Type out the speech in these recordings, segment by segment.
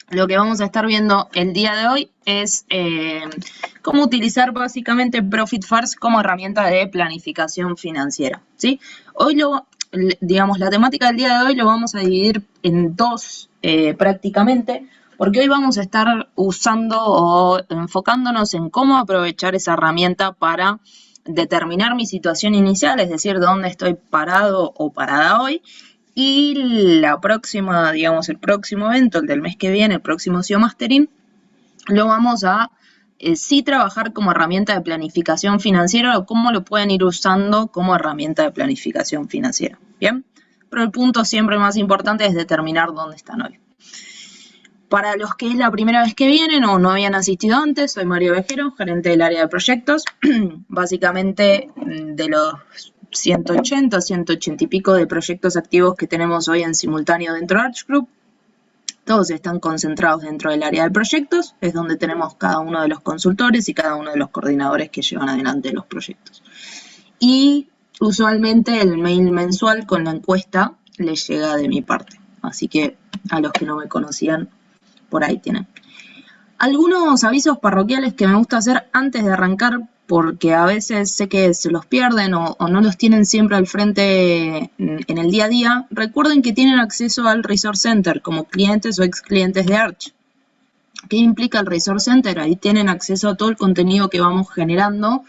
lo que vamos a estar viendo el día de hoy es cómo utilizar básicamente Profit First como herramienta de planificación financiera, ¿sí? Hoy digamos, la temática del día de hoy lo vamos a dividir en dos prácticamente, porque hoy vamos a estar usando o enfocándonos en cómo aprovechar esa herramienta para determinar mi situación inicial, es decir, dónde estoy parado o parada hoy. Y la próxima, digamos, el próximo evento, el del mes que viene, el próximo SEO Mastering, lo vamos a sí trabajar como herramienta de planificación financiera o cómo lo pueden ir usando como herramienta de planificación financiera. ¿Bien? Pero el punto siempre más importante es determinar dónde están hoy. Para los que es la primera vez que vienen o no habían asistido antes, soy Mario Vejero, gerente del área de proyectos. Básicamente, de los 180, 180 y pico de proyectos activos que tenemos hoy en simultáneo dentro de Arch Group, todos están concentrados dentro del área de proyectos, es donde tenemos cada uno de los consultores y cada uno de los coordinadores que llevan adelante los proyectos. Y usualmente el mail mensual con la encuesta les llega de mi parte, así que a los que no me conocían, por ahí tienen. Algunos avisos parroquiales que me gusta hacer antes de arrancar, porque a veces sé que se los pierden o no los tienen siempre al frente en el día a día. Recuerden que tienen acceso al Resource Center como clientes o ex clientes de Arch. ¿Qué implica el Resource Center? Ahí tienen acceso a todo el contenido que vamos generando,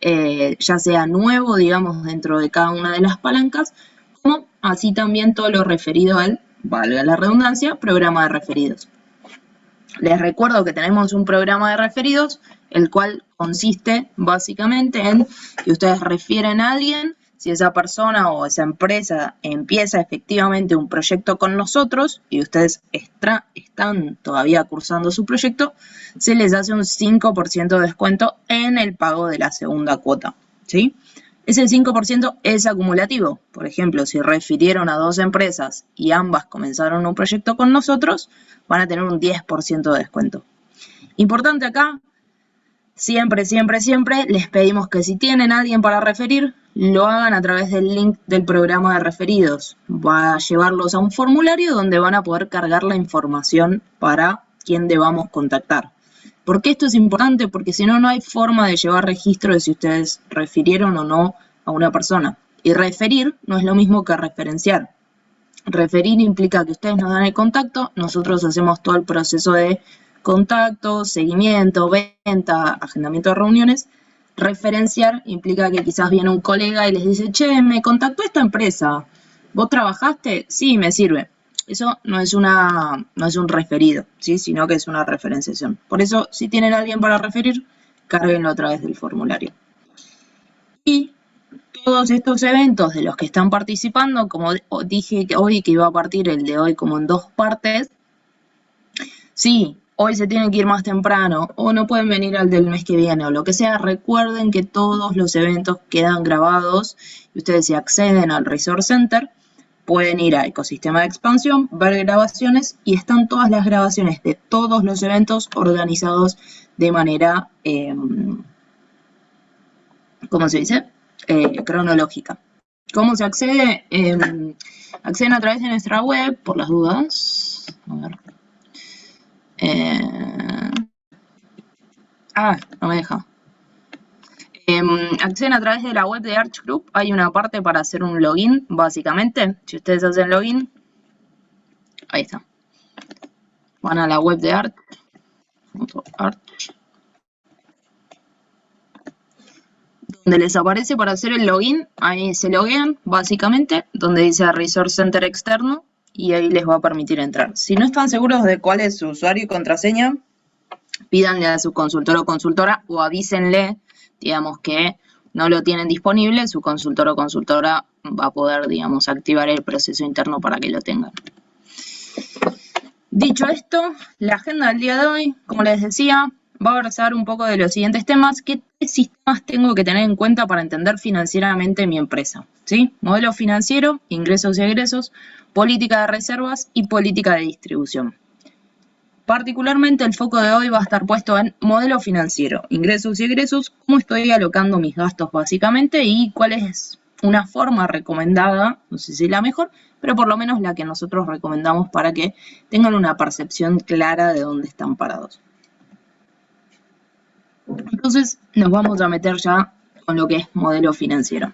ya sea nuevo, digamos, dentro de cada una de las palancas, como así también todo lo referido al, valga la redundancia, programa de referidos. Les recuerdo que tenemos un programa de referidos, el cual consiste básicamente en que ustedes refieren a alguien, si esa persona o esa empresa empieza efectivamente un proyecto con nosotros y ustedes están todavía cursando su proyecto, se les hace un 5% de descuento en el pago de la segunda cuota, ¿sí? Ese 5% es acumulativo. Por ejemplo, si refirieron a 2 empresas y ambas comenzaron un proyecto con nosotros, van a tener un 10% de descuento. Importante acá, siempre, siempre, siempre les pedimos que si tienen a alguien para referir, lo hagan a través del link del programa de referidos. Va a llevarlos a un formulario donde van a poder cargar la información para quién debamos contactar. ¿Por qué esto es importante? Porque si no, no hay forma de llevar registro de si ustedes refirieron o no a una persona. Y referir no es lo mismo que referenciar. Referir implica que ustedes nos dan el contacto, nosotros hacemos todo el proceso de contacto, seguimiento, venta, agendamiento de reuniones. Referenciar implica que quizás viene un colega y les dice, che, me contactó esta empresa, ¿vos trabajaste? Sí, me sirve. Eso no es un referido, ¿sí? Sino que es una referenciación. Por eso, si tienen a alguien para referir, cárguenlo a través del formulario. Y todos estos eventos de los que están participando, como dije hoy que iba a partir el de hoy como en 2 partes, sí, hoy se tienen que ir más temprano o no pueden venir al del mes que viene o lo que sea, recuerden que todos los eventos quedan grabados y ustedes si acceden al Resource Center, pueden ir a Ecosistema de Expansión, ver grabaciones y están todas las grabaciones de todos los eventos organizados de manera, ¿cómo se dice? Cronológica. ¿Cómo se accede? Acceden a través de nuestra web, por las dudas. A ver. No me deja. Acceden a través de la web de Arch Group. Hay una parte para hacer un login, básicamente. Si ustedes hacen login, ahí está. Van a la web de Arch. Donde les aparece para hacer el login, ahí se loguean, básicamente, donde dice Resource Center externo, y ahí les va a permitir entrar. Si no están seguros de cuál es su usuario y contraseña, pídanle a su consultor o consultora o avísenle, digamos, que no lo tienen disponible, su consultor o consultora va a poder, digamos, activar el proceso interno para que lo tengan. Dicho esto, la agenda del día de hoy, como les decía, va a versar un poco de los siguientes temas. ¿Qué sistemas tengo que tener en cuenta para entender financieramente mi empresa? ¿Sí? Modelo financiero, ingresos y egresos, política de reservas y política de distribución. Particularmente el foco de hoy va a estar puesto en modelo financiero, ingresos y egresos, cómo estoy alocando mis gastos básicamente y cuál es una forma recomendada, no sé si la mejor, pero por lo menos la que nosotros recomendamos para que tengan una percepción clara de dónde están parados. Entonces nos vamos a meter ya con lo que es modelo financiero.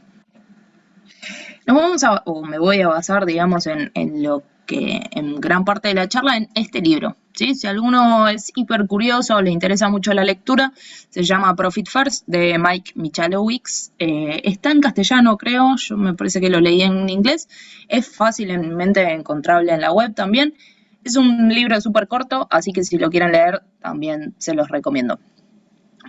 Me voy a basar, digamos, en lo que en gran parte de la charla en este libro, ¿sí? Si alguno es hiper curioso o le interesa mucho la lectura, se llama Profit First de Mike Michalowicz. Está en castellano, creo, yo me parece que lo leí en inglés. Es fácilmente encontrable en la web también. Es un libro súper corto, así que si lo quieren leer, también se los recomiendo.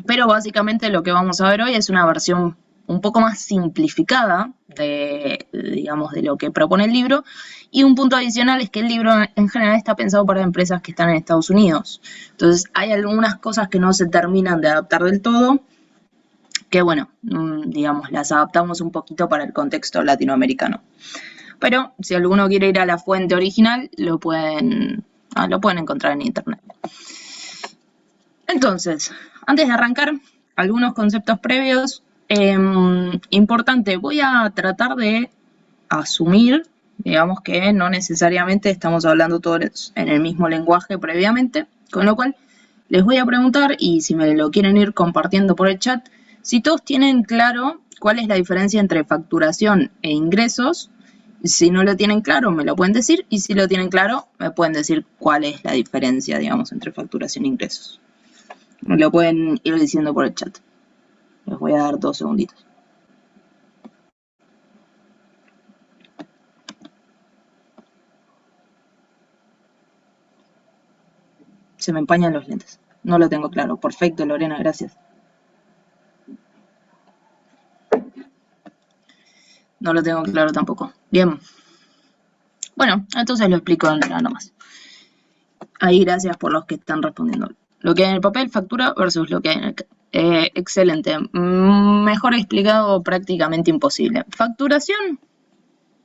Pero básicamente lo que vamos a ver hoy es una versión un poco más simplificada de, digamos, de lo que propone el libro. Y un punto adicional es que el libro en general está pensado para empresas que están en Estados Unidos. Entonces hay algunas cosas que no se terminan de adaptar del todo, que bueno, digamos, las adaptamos un poquito para el contexto latinoamericano. Pero si alguno quiere ir a la fuente original, lo pueden encontrar en internet. Entonces, antes de arrancar, algunos conceptos previos. Importante, voy a tratar de asumir, digamos, que no necesariamente estamos hablando todos en el mismo lenguaje previamente, con lo cual les voy a preguntar, y si me lo quieren ir compartiendo por el chat, si todos tienen claro cuál es la diferencia entre facturación e ingresos. Si no lo tienen claro, me lo pueden decir, y si lo tienen claro, me pueden decir cuál es la diferencia, digamos, entre facturación e ingresos. Me lo pueden ir diciendo por el chat. Les voy a dar 2 segunditos. Se me empañan los lentes. No lo tengo claro. Perfecto, Lorena, gracias. No lo tengo claro tampoco. Bien. Bueno, entonces lo explico nada más. Ahí gracias por los que están respondiendo. Lo que hay en el papel, factura versus lo que hay en el... excelente. Mejor explicado, prácticamente imposible. Facturación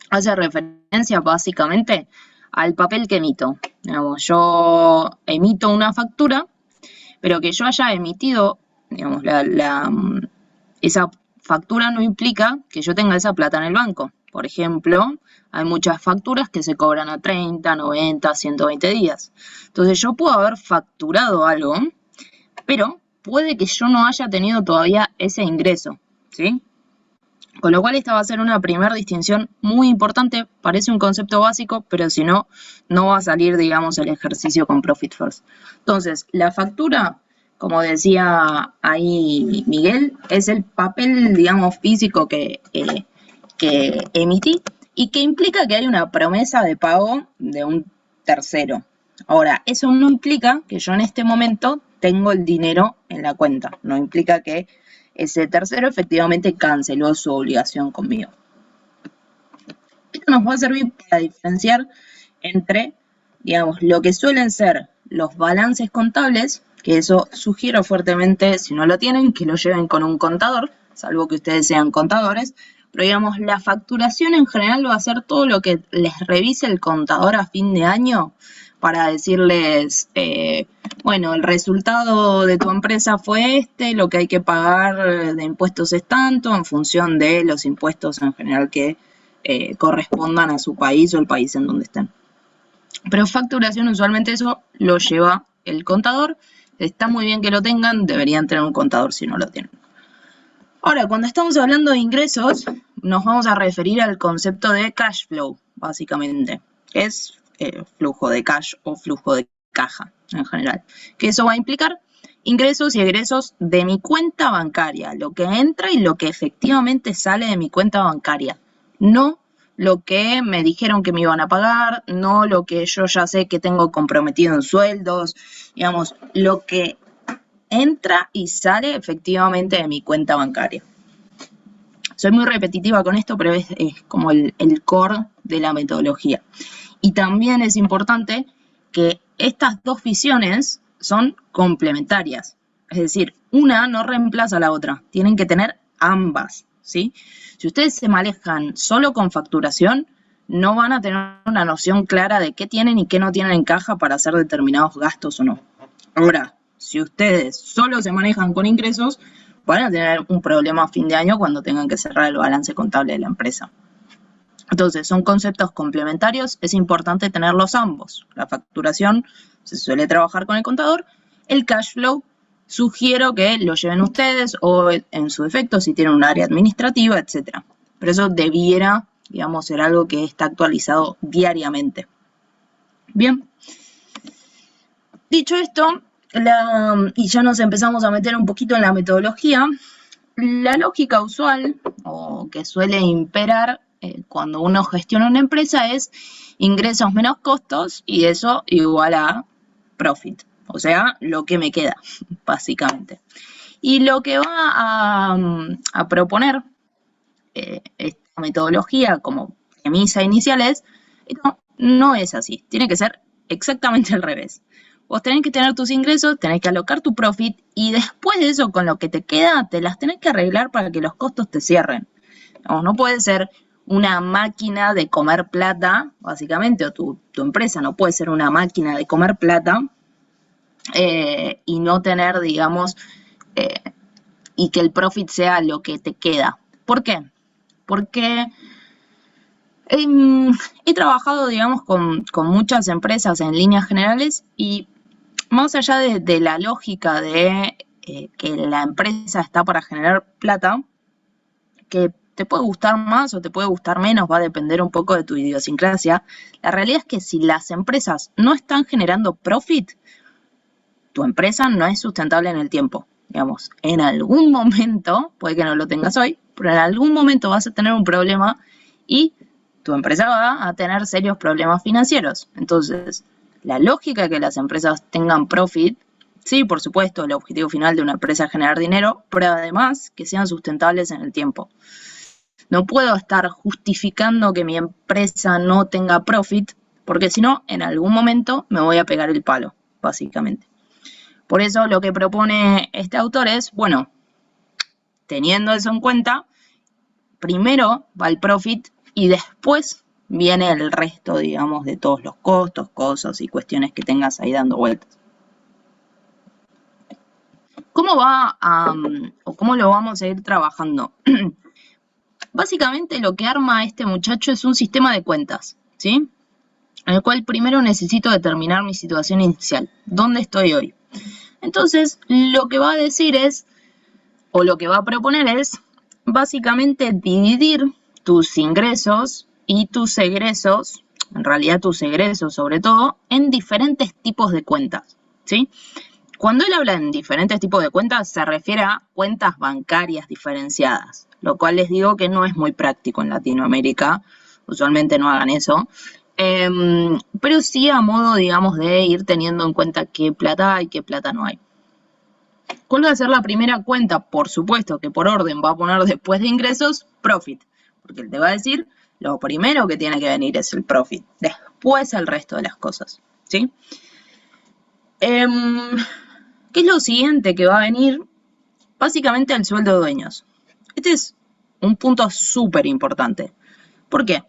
hace referencia básicamente al papel que emito. Digamos, yo emito una factura, pero que yo haya emitido, digamos, esa factura no implica que yo tenga esa plata en el banco. Por ejemplo, hay muchas facturas que se cobran a 30, 90, 120 días. Entonces yo puedo haber facturado algo, pero puede que yo no haya tenido todavía ese ingreso, ¿sí? Con lo cual esta va a ser una primera distinción muy importante. Parece un concepto básico, pero si no, no va a salir, digamos, el ejercicio con Profit First. Entonces, la factura, como decía ahí Miguel, es el papel, digamos, físico que emití y que implica que hay una promesa de pago de un tercero. Ahora, eso no implica que yo en este momento tengo el dinero en la cuenta. No implica que ese tercero efectivamente canceló su obligación conmigo. Esto nos va a servir para diferenciar entre, digamos, lo que suelen ser los balances contables, que eso sugiero fuertemente, si no lo tienen, que lo lleven con un contador, salvo que ustedes sean contadores. Pero digamos, la facturación en general va a ser todo lo que les revise el contador a fin de año para decirles, bueno, el resultado de tu empresa fue este, lo que hay que pagar de impuestos es tanto, en función de los impuestos en general que correspondan a su país o el país en donde estén. Pero facturación usualmente eso lo lleva el contador. Está muy bien que lo tengan, deberían tener un contador si no lo tienen. Ahora, cuando estamos hablando de ingresos, nos vamos a referir al concepto de cash flow, básicamente. Es flujo de cash o flujo de caja en general. Que eso va a implicar ingresos y egresos de mi cuenta bancaria, lo que entra y lo que efectivamente sale de mi cuenta bancaria. No lo que me dijeron que me iban a pagar, no lo que yo ya sé que tengo comprometido en sueldos, digamos, lo que entra y sale efectivamente de mi cuenta bancaria. Soy muy repetitiva con esto, pero es como el core de la metodología. Y también es importante que estas dos visiones son complementarias. Es decir, una no reemplaza a la otra. Tienen que tener ambas, ¿sí? Si ustedes se manejan solo con facturación, no van a tener una noción clara de qué tienen y qué no tienen en caja para hacer determinados gastos o no. Ahora, si ustedes solo se manejan con ingresos, van a tener un problema a fin de año cuando tengan que cerrar el balance contable de la empresa. Entonces, son conceptos complementarios, es importante tenerlos ambos. La facturación se suele trabajar con el contador, el cash flow sugiero que lo lleven ustedes o en su defecto si tienen un área administrativa, etc. Pero eso debiera, digamos, ser algo que está actualizado diariamente. Bien. Dicho esto, y ya nos empezamos a meter un poquito en la metodología, la lógica usual o que suele imperar cuando uno gestiona una empresa es ingresos menos costos y eso igual a profit, o sea, lo que me queda, básicamente. Y lo que va a proponer esta metodología como premisa inicial es, no es así, tiene que ser exactamente al revés. Vos tenés que tener tus ingresos, tenés que alocar tu profit y después de eso, con lo que te queda, te las tenés que arreglar para que los costos te cierren. No puede ser una máquina de comer plata, básicamente, o tu empresa no puede ser una máquina de comer plata y no tener, digamos, y que el profit sea lo que te queda. ¿Por qué? Porque he trabajado, digamos, con muchas empresas en líneas generales y más allá de la lógica de que la empresa está para generar plata, que te puede gustar más o te puede gustar menos, va a depender un poco de tu idiosincrasia. La realidad es que si las empresas no están generando profit, tu empresa no es sustentable en el tiempo. Digamos, en algún momento, puede que no lo tengas hoy, pero en algún momento vas a tener un problema y tu empresa va a tener serios problemas financieros. Entonces, la lógica de que las empresas tengan profit, sí, por supuesto, el objetivo final de una empresa es generar dinero, pero además que sean sustentables en el tiempo. No puedo estar justificando que mi empresa no tenga profit, porque si no, en algún momento me voy a pegar el palo, básicamente. Por eso lo que propone este autor es, bueno, teniendo eso en cuenta, primero va el profit y después viene el resto, digamos, de todos los costos, cosas y cuestiones que tengas ahí dando vueltas. ¿Cómo va o cómo lo vamos a ir trabajando? Básicamente lo que arma este muchacho es un sistema de cuentas, ¿sí? En el cual primero necesito determinar mi situación inicial. ¿Dónde estoy hoy? Entonces, lo que va a decir es, o lo que va a proponer es, básicamente dividir tus ingresos y tus egresos, en realidad tus egresos sobre todo, en diferentes tipos de cuentas, ¿sí? Cuando él habla en diferentes tipos de cuentas, se refiere a cuentas bancarias diferenciadas, lo cual les digo que no es muy práctico en Latinoamérica, usualmente no hagan eso, pero sí a modo, digamos, de ir teniendo en cuenta qué plata hay y qué plata no hay. ¿Cuál va a ser la primera cuenta? Por supuesto que por orden va a poner después de ingresos, profit, porque él te va a decir, lo primero que tiene que venir es el profit, después el resto de las cosas, ¿sí? ¿Qué es lo siguiente que va a venir? Básicamente el sueldo de dueños. Este es un punto súper importante. ¿Por qué?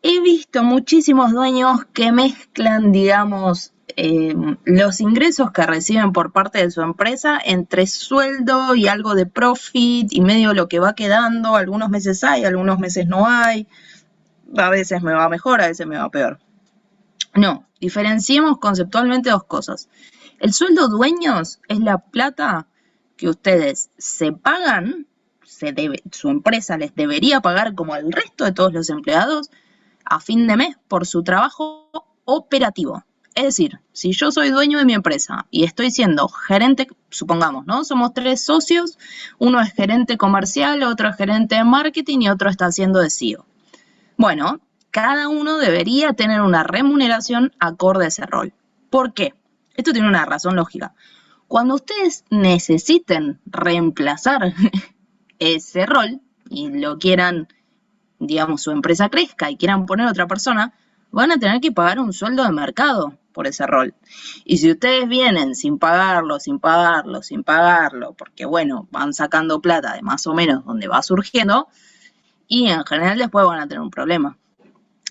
He visto muchísimos dueños que mezclan, digamos, los ingresos que reciben por parte de su empresa entre sueldo y algo de profit y medio lo que va quedando. Algunos meses hay, algunos meses no hay. A veces me va mejor, a veces me va peor. No, diferenciemos conceptualmente dos cosas. El sueldo dueños es la plata que ustedes se pagan, su empresa les debería pagar como el resto de todos los empleados a fin de mes por su trabajo operativo. Es decir, si yo soy dueño de mi empresa y estoy siendo gerente, supongamos, ¿no? Somos 3 socios, uno es gerente comercial, otro es gerente de marketing y otro está haciendo de CEO. Bueno, cada uno debería tener una remuneración acorde a ese rol. ¿Por qué? Esto tiene una razón lógica. Cuando ustedes necesiten reemplazar ese rol y lo quieran, digamos, su empresa crezca y quieran poner a otra persona, van a tener que pagar un sueldo de mercado por ese rol. Y si ustedes vienen sin pagarlo, porque bueno, van sacando plata de más o menos donde va surgiendo, y en general después van a tener un problema.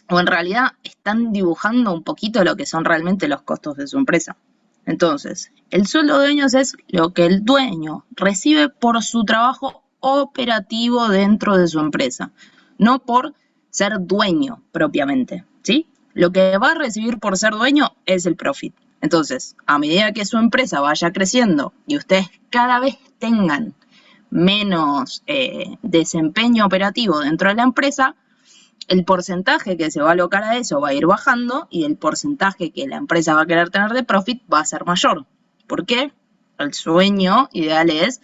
O en realidad están dibujando un poquito lo que son realmente los costos de su empresa. Entonces, el sueldo de dueños es lo que el dueño recibe por su trabajo operativo dentro de su empresa, no por ser dueño propiamente, ¿sí? Lo que va a recibir por ser dueño es el profit. Entonces, a medida que su empresa vaya creciendo y ustedes cada vez tengan menos desempeño operativo dentro de la empresa, el porcentaje que se va a alocar a eso va a ir bajando y el porcentaje que la empresa va a querer tener de profit va a ser mayor. ¿Por qué? El sueño ideal es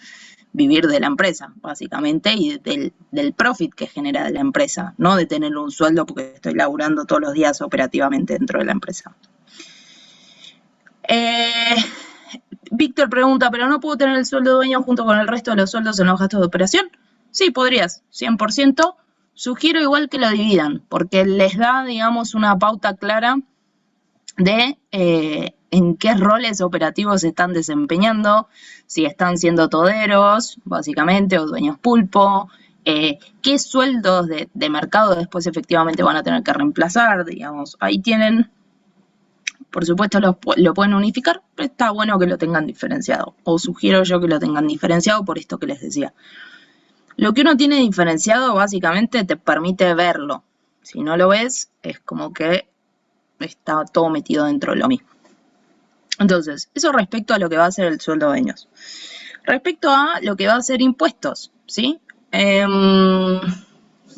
vivir de la empresa, básicamente, y del profit que genera la empresa, no de tener un sueldo porque estoy laburando todos los días operativamente dentro de la empresa. Víctor pregunta, ¿pero no puedo tener el sueldo de dueño junto con el resto de los sueldos en los gastos de operación? Sí, podrías, 100%. Sugiero igual que lo dividan, porque les da, digamos, una pauta clara de en qué roles operativos se están desempeñando, si están siendo toderos, básicamente, o dueños pulpo, qué sueldos de mercado después efectivamente van a tener que reemplazar, digamos. Ahí tienen, por supuesto lo pueden unificar, pero está bueno que lo tengan diferenciado, o sugiero yo que lo tengan diferenciado por esto que les decía. Lo que uno tiene diferenciado básicamente te permite verlo. Si no lo ves, es como que está todo metido dentro de lo mismo. Entonces, eso respecto a lo que va a ser el sueldo de dueños. Respecto a lo que va a ser impuestos, ¿sí?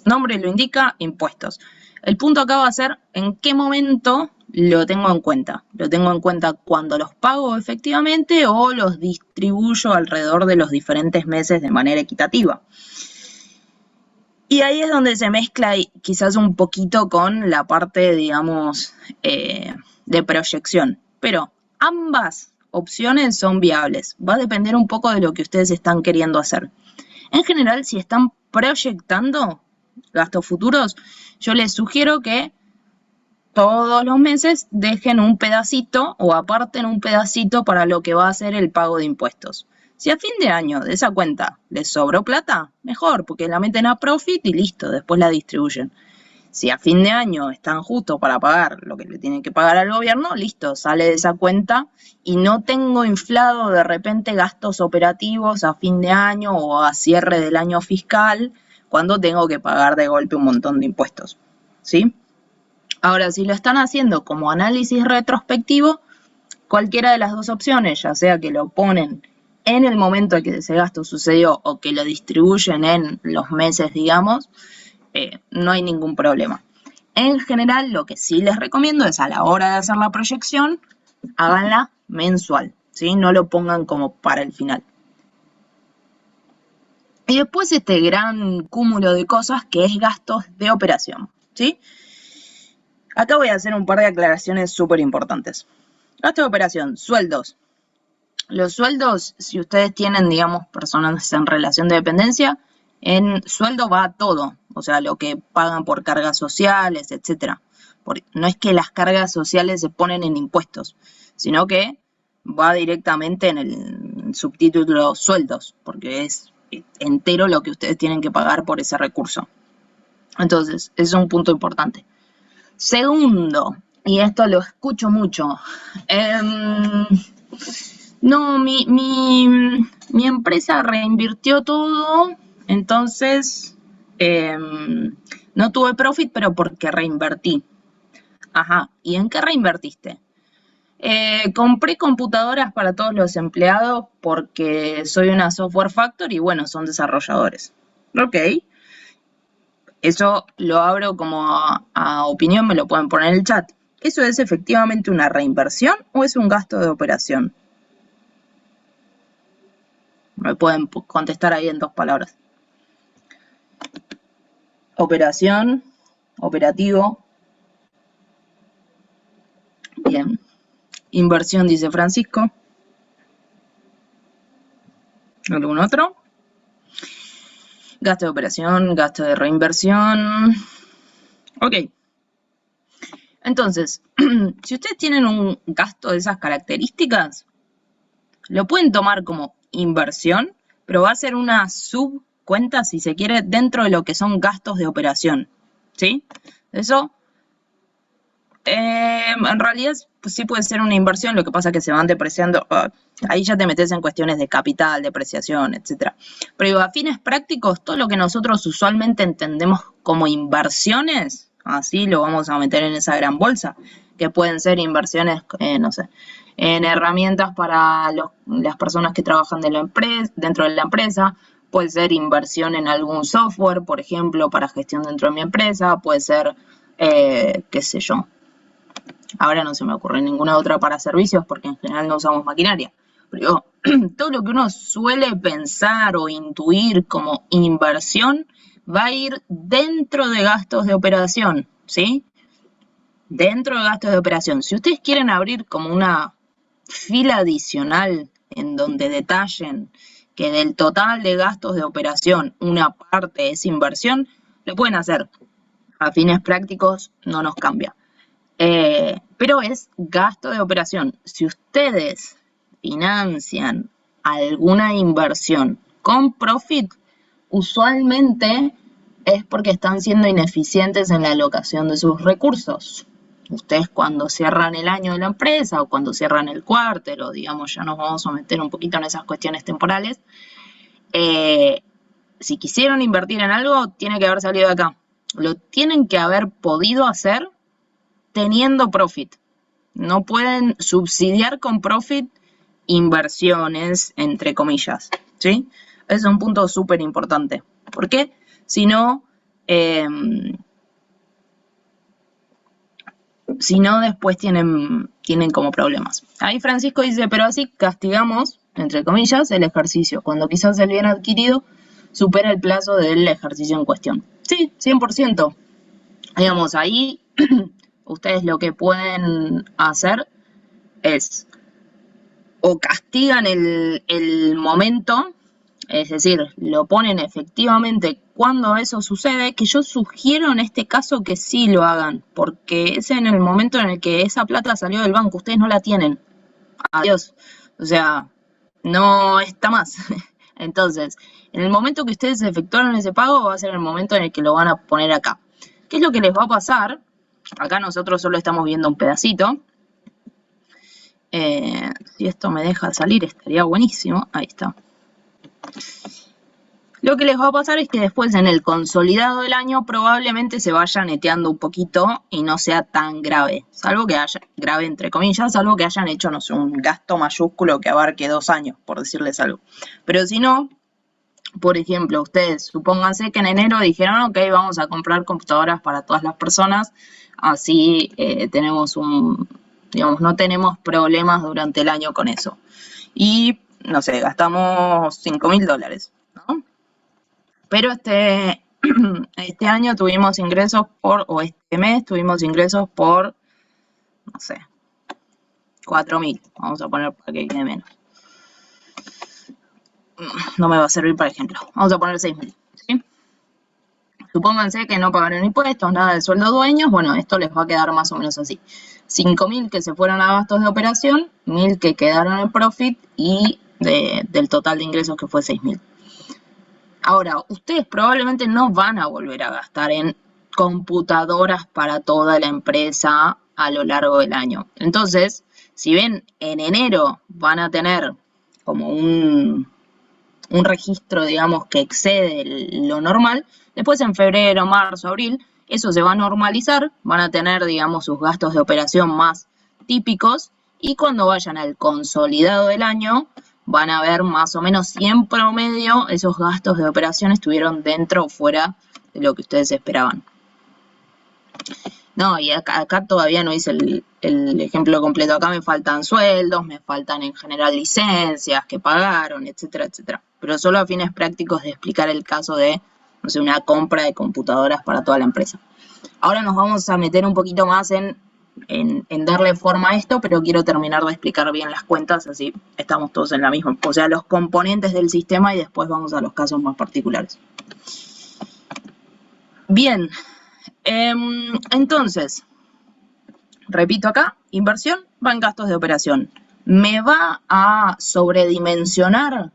Nombre lo indica, impuestos. El punto acá va a ser en qué momento lo tengo en cuenta. Lo tengo en cuenta cuando los pago efectivamente o los distribuyo alrededor de los diferentes meses de manera equitativa. Y ahí es donde se mezcla quizás un poquito con la parte, digamos, de proyección. Pero ambas opciones son viables. Va a depender un poco de lo que ustedes están queriendo hacer. En general, si están proyectando gastos futuros, yo les sugiero que todos los meses dejen un pedacito o aparten un pedacito para lo que va a ser el pago de impuestos. Si a fin de año de esa cuenta les sobró plata, mejor, porque la meten a profit y listo, después la distribuyen. Si a fin de año están justos para pagar lo que le tienen que pagar al gobierno, listo, sale de esa cuenta y no tengo inflado de repente gastos operativos a fin de año o a cierre del año fiscal cuando tengo que pagar de golpe un montón de impuestos, ¿sí? Ahora, si lo están haciendo como análisis retrospectivo, cualquiera de las dos opciones, ya sea que lo ponen en el momento en que ese gasto sucedió o que lo distribuyen en los meses, digamos, no hay ningún problema. En general, lo que sí les recomiendo es a la hora de hacer la proyección, háganla mensual, ¿sí? No lo pongan como para el final. Y después este gran cúmulo de cosas que es gastos de operación, ¿sí? Acá voy a hacer un par de aclaraciones súper importantes. Gasto de operación, sueldos. Los sueldos, si ustedes tienen, digamos, personas en relación de dependencia, en sueldo va todo, o sea, lo que pagan por cargas sociales, etcétera. No es que las cargas sociales se ponen en impuestos, sino que va directamente en el subtítulo sueldos, porque es entero lo que ustedes tienen que pagar por ese recurso. Entonces, ese es un punto importante. Segundo, y esto lo escucho mucho, no, mi empresa reinvirtió todo, entonces no tuve profit, pero porque reinvertí. Ajá, ¿y en qué reinvertiste? Compré computadoras para todos los empleados porque soy una software factory y bueno, son desarrolladores. Ok. Eso lo abro como a opinión, me lo pueden poner en el chat. ¿Eso es efectivamente una reinversión o es un gasto de operación? Me pueden contestar ahí en 2 palabras. Operación, operativo. Bien. Inversión, dice Francisco. ¿Algún otro? Gasto de operación, gasto de reinversión. Ok. Entonces, si ustedes tienen un gasto de esas características, lo pueden tomar como inversión, pero va a ser una subcuenta, si se quiere, dentro de lo que son gastos de operación, ¿sí? Eso En realidad pues, sí puede ser una inversión, lo que pasa es que se van depreciando. Ahí ya te metes en cuestiones de capital, depreciación, etcétera. Pero digo, a fines prácticos, todo lo que nosotros usualmente entendemos como inversiones, así lo vamos a meter en esa gran bolsa, que pueden ser inversiones, no sé, en herramientas para las personas que trabajan dentro de la empresa, puede ser inversión en algún software, por ejemplo, para gestión dentro de mi empresa, puede ser, qué sé yo. Ahora no se me ocurre ninguna otra para servicios porque en general no usamos maquinaria. Pero todo lo que uno suele pensar o intuir como inversión va a ir dentro de gastos de operación, ¿sí? Dentro de gastos de operación. Si ustedes quieren abrir como una fila adicional en donde detallen que del total de gastos de operación una parte es inversión, lo pueden hacer. A fines prácticos no nos cambia. Pero es gasto de operación. Si ustedes financian alguna inversión con profit, usualmente es porque están siendo ineficientes en la alocación de sus recursos. Ustedes cuando cierran el año de la empresa o cuando cierran el cuarter, o digamos, ya nos vamos a meter un poquito en esas cuestiones temporales, si quisieron invertir en algo, tiene que haber salido de acá. Lo tienen que haber podido hacer teniendo profit. No pueden subsidiar con profit inversiones, entre comillas, ¿sí? Ese es un punto súper importante. ¿Por qué? Si no, después tienen como problemas. Ahí Francisco dice, pero así castigamos, entre comillas, el ejercicio, cuando quizás el bien adquirido supera el plazo del ejercicio en cuestión. Sí, 100%. Digamos, ahí ustedes lo que pueden hacer es o castigan el momento, es decir, lo ponen efectivamente cuando eso sucede, que yo sugiero en este caso que sí lo hagan, porque es en el momento en el que esa plata salió del banco, ustedes no la tienen. Adiós. O sea, no está más. Entonces, en el momento que ustedes efectuaron ese pago, va a ser el momento en el que lo van a poner acá. ¿Qué es lo que les va a pasar? Acá nosotros solo estamos viendo un pedacito. Si esto me deja salir, estaría buenísimo. Ahí está. Lo que les va a pasar es que después en el consolidado del año probablemente se vaya neteando un poquito y no sea tan grave. Salvo que haya, grave entre comillas, salvo que hayan hecho, no sé, un gasto mayúsculo que abarque 2 años, por decirles algo. Pero si no, por ejemplo, ustedes supónganse que en enero dijeron, ok, vamos a comprar computadoras para todas las personas, así tenemos digamos, no tenemos problemas durante el año con eso. Y, no sé, gastamos $5.000, ¿no? Pero este año tuvimos ingresos o este mes tuvimos ingresos por, no sé, 4.000. Vamos a poner para que quede menos. No me va a servir para ejemplo. Vamos a poner 6.000, ¿sí? Supónganse que no pagaron impuestos, nada de sueldo dueños. Bueno, esto les va a quedar más o menos así. 5.000 que se fueron a gastos de operación, 1.000 que quedaron en profit y del total de ingresos que fue 6.000. Ahora, ustedes probablemente no van a volver a gastar en computadoras para toda la empresa a lo largo del año. Entonces, si ven, en enero van a tener como un registro, digamos, que excede lo normal, después en febrero, marzo, abril, eso se va a normalizar, van a tener, digamos, sus gastos de operación más típicos y cuando vayan al consolidado del año, van a ver más o menos si en promedio esos gastos de operación estuvieron dentro o fuera de lo que ustedes esperaban. No, y acá todavía no hice el ejemplo completo. Acá me faltan sueldos, me faltan en general licencias que pagaron, etcétera, etcétera. Pero solo a fines prácticos de explicar el caso de, no sé, una compra de computadoras para toda la empresa. Ahora nos vamos a meter un poquito más en darle forma a esto, pero quiero terminar de explicar bien las cuentas, así estamos todos en la misma, o sea, los componentes del sistema y después vamos a los casos más particulares. Bien, entonces, repito acá, inversión va en gastos de operación. ¿Me va a sobredimensionar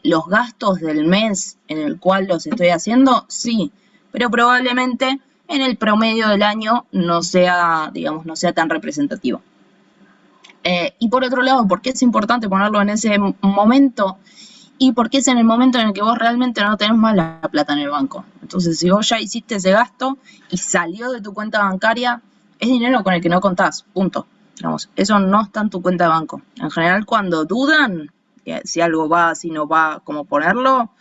los gastos del mes en el cual los estoy haciendo? Sí, pero probablemente en el promedio del año no sea, digamos, no sea tan representativo. Y por otro lado, ¿por qué es importante ponerlo en ese momento? Y porque es en el momento en el que vos realmente no tenés más la plata en el banco. Entonces, si vos ya hiciste ese gasto y salió de tu cuenta bancaria, es dinero con el que no contás, punto. Digamos, eso no está en tu cuenta de banco. En general, cuando dudan, si algo va, si no va, cómo ponerlo,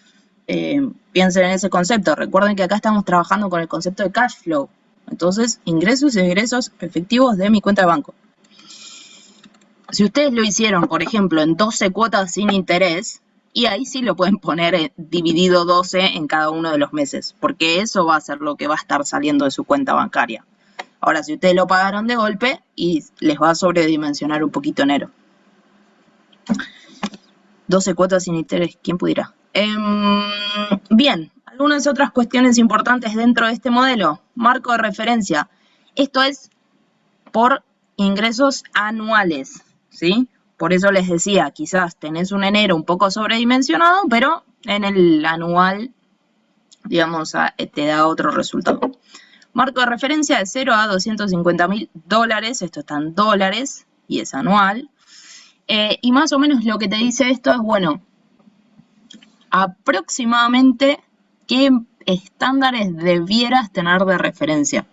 piensen en ese concepto. Recuerden que acá estamos trabajando con el concepto de cash flow. Entonces, ingresos y egresos efectivos de mi cuenta de banco. Si ustedes lo hicieron, por ejemplo, en 12 cuotas sin interés, y ahí sí lo pueden poner dividido 12 en cada uno de los meses, porque eso va a ser lo que va a estar saliendo de su cuenta bancaria. Ahora, si ustedes lo pagaron de golpe, y les va a sobredimensionar un poquito enero. 12 cuotas sin interés, ¿quién pudiera? Bien, algunas otras cuestiones importantes dentro de este modelo. Marco de referencia. Esto es por ingresos anuales, ¿sí? Por eso les decía, quizás tenés un enero un poco sobredimensionado, pero en el anual, digamos, te da otro resultado. Marco de referencia de 0 a $250.000, esto está en dólares y es anual. Y más o menos lo que te dice esto es, bueno, aproximadamente qué estándares debieras tener de referencia.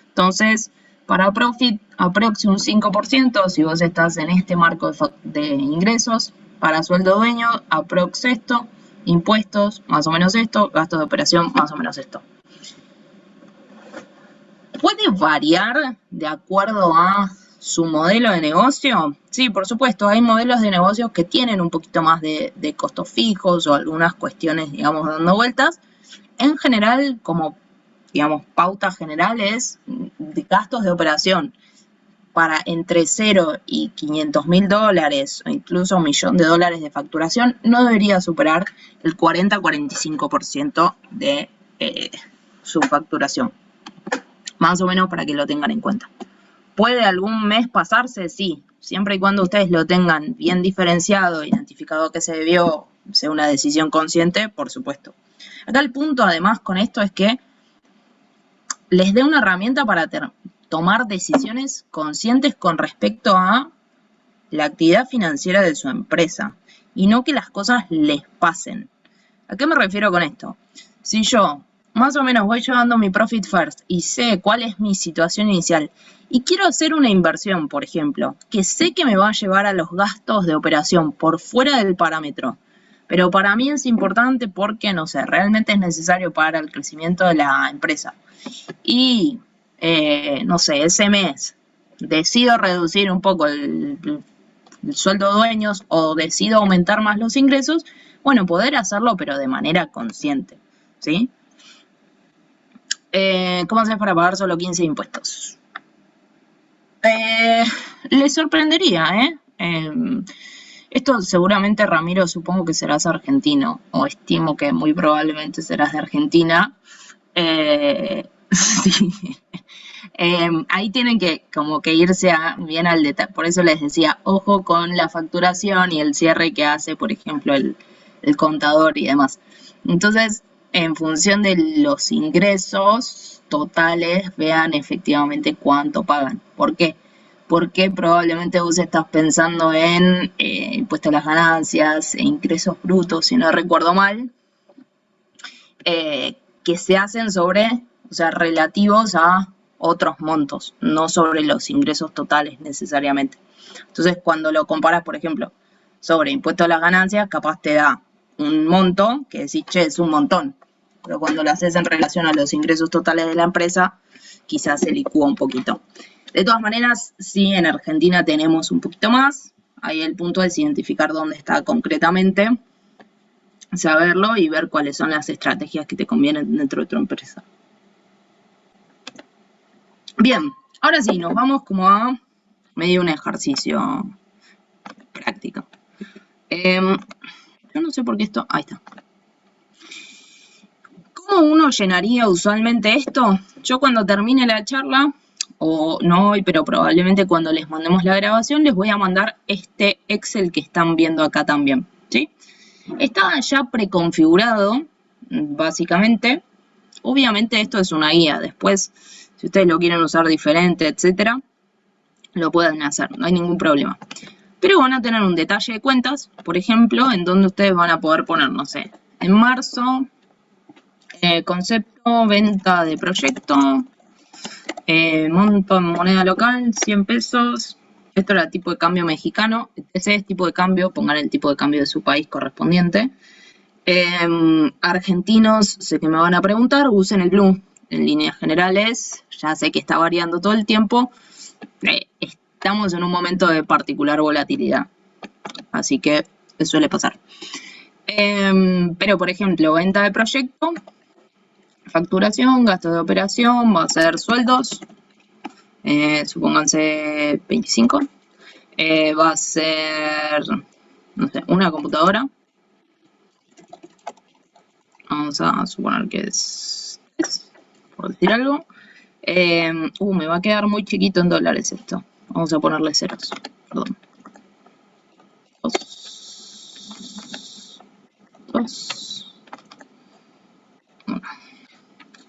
Entonces, para Profit, aprox un 5%, si vos estás en este marco de ingresos. Para sueldo dueño, aprox esto. Impuestos, más o menos esto. Gastos de operación, más o menos esto. ¿Puede variar de acuerdo a su modelo de negocio? Sí, por supuesto, hay modelos de negocios que tienen un poquito más de costos fijos o algunas cuestiones, digamos, dando vueltas. En general, como, digamos, pautas generales, de gastos de operación para entre 0 y $500.000 o incluso $1.000.000 de facturación no debería superar el 40-45% de su facturación. Más o menos para que lo tengan en cuenta. ¿Puede algún mes pasarse? Sí, siempre y cuando ustedes lo tengan bien diferenciado, identificado a qué se debió, sea una decisión consciente, por supuesto. Acá el punto, además, con esto es que les dé una herramienta para tomar decisiones conscientes con respecto a la actividad financiera de su empresa y no que las cosas les pasen. ¿A qué me refiero con esto? Si yo más o menos voy llevando mi Profit First y sé cuál es mi situación inicial y quiero hacer una inversión, por ejemplo, que sé que me va a llevar a los gastos de operación por fuera del parámetro, pero para mí es importante porque, no sé, realmente es necesario para el crecimiento de la empresa. Y, no sé, ese mes decido reducir un poco el sueldo de dueños o decido aumentar más los ingresos, bueno, poder hacerlo pero de manera consciente, ¿sí? ¿Cómo haces para pagar solo 15 impuestos? Les sorprendería, esto seguramente, Ramiro, supongo que serás argentino, o estimo que muy probablemente serás de Argentina. Sí. Ahí tienen que como que irse bien al detalle. Por eso les decía, ojo con la facturación y el cierre que hace, por ejemplo, el contador y demás. Entonces, en función de los ingresos totales, vean efectivamente cuánto pagan. ¿Por qué? Porque probablemente vos estás pensando en impuesto a las ganancias, ingresos brutos, si no recuerdo mal, que se hacen sobre, o sea, relativos a otros montos, no sobre los ingresos totales necesariamente. Entonces, cuando lo comparas, por ejemplo, sobre impuesto a las ganancias, capaz te da un monto que decís, che, es un montón. Pero cuando lo haces en relación a los ingresos totales de la empresa, quizás se licúa un poquito. De todas maneras, sí, en Argentina tenemos un poquito más. Ahí el punto es identificar dónde está concretamente, saberlo y ver cuáles son las estrategias que te convienen dentro de tu empresa. Bien, ahora sí, nos vamos como a medio un ejercicio práctico. Yo no sé por qué esto... Ahí está. ¿Cómo uno llenaría usualmente esto? Yo cuando termine la charla, o no hoy, pero probablemente cuando les mandemos la grabación, les voy a mandar este Excel que están viendo acá también, ¿sí? Está ya preconfigurado, básicamente, Obviamente esto es una guía, después si ustedes lo quieren usar diferente, etcétera, lo pueden hacer, no hay ningún problema. Pero van a tener un detalle de cuentas, por ejemplo, en donde ustedes van a poder poner, no sé, en marzo, concepto, venta de proyecto, monto en moneda local, 100 pesos. Esto era tipo de cambio mexicano. Ese es tipo de cambio, pongan el tipo de cambio de su país correspondiente. Argentinos, sé que me van a preguntar, usen el blue. En líneas generales, ya sé que está variando todo el tiempo. Estamos en un momento de particular volatilidad. Así que suele pasar. Pero, por ejemplo, venta de proyecto, facturación, gastos de operación, va a ser sueldos, supónganse 25, va a ser, no sé, una computadora, vamos a suponer que es por decir algo, me va a quedar muy chiquito en dólares esto, vamos a ponerle ceros, perdón, 2, 1.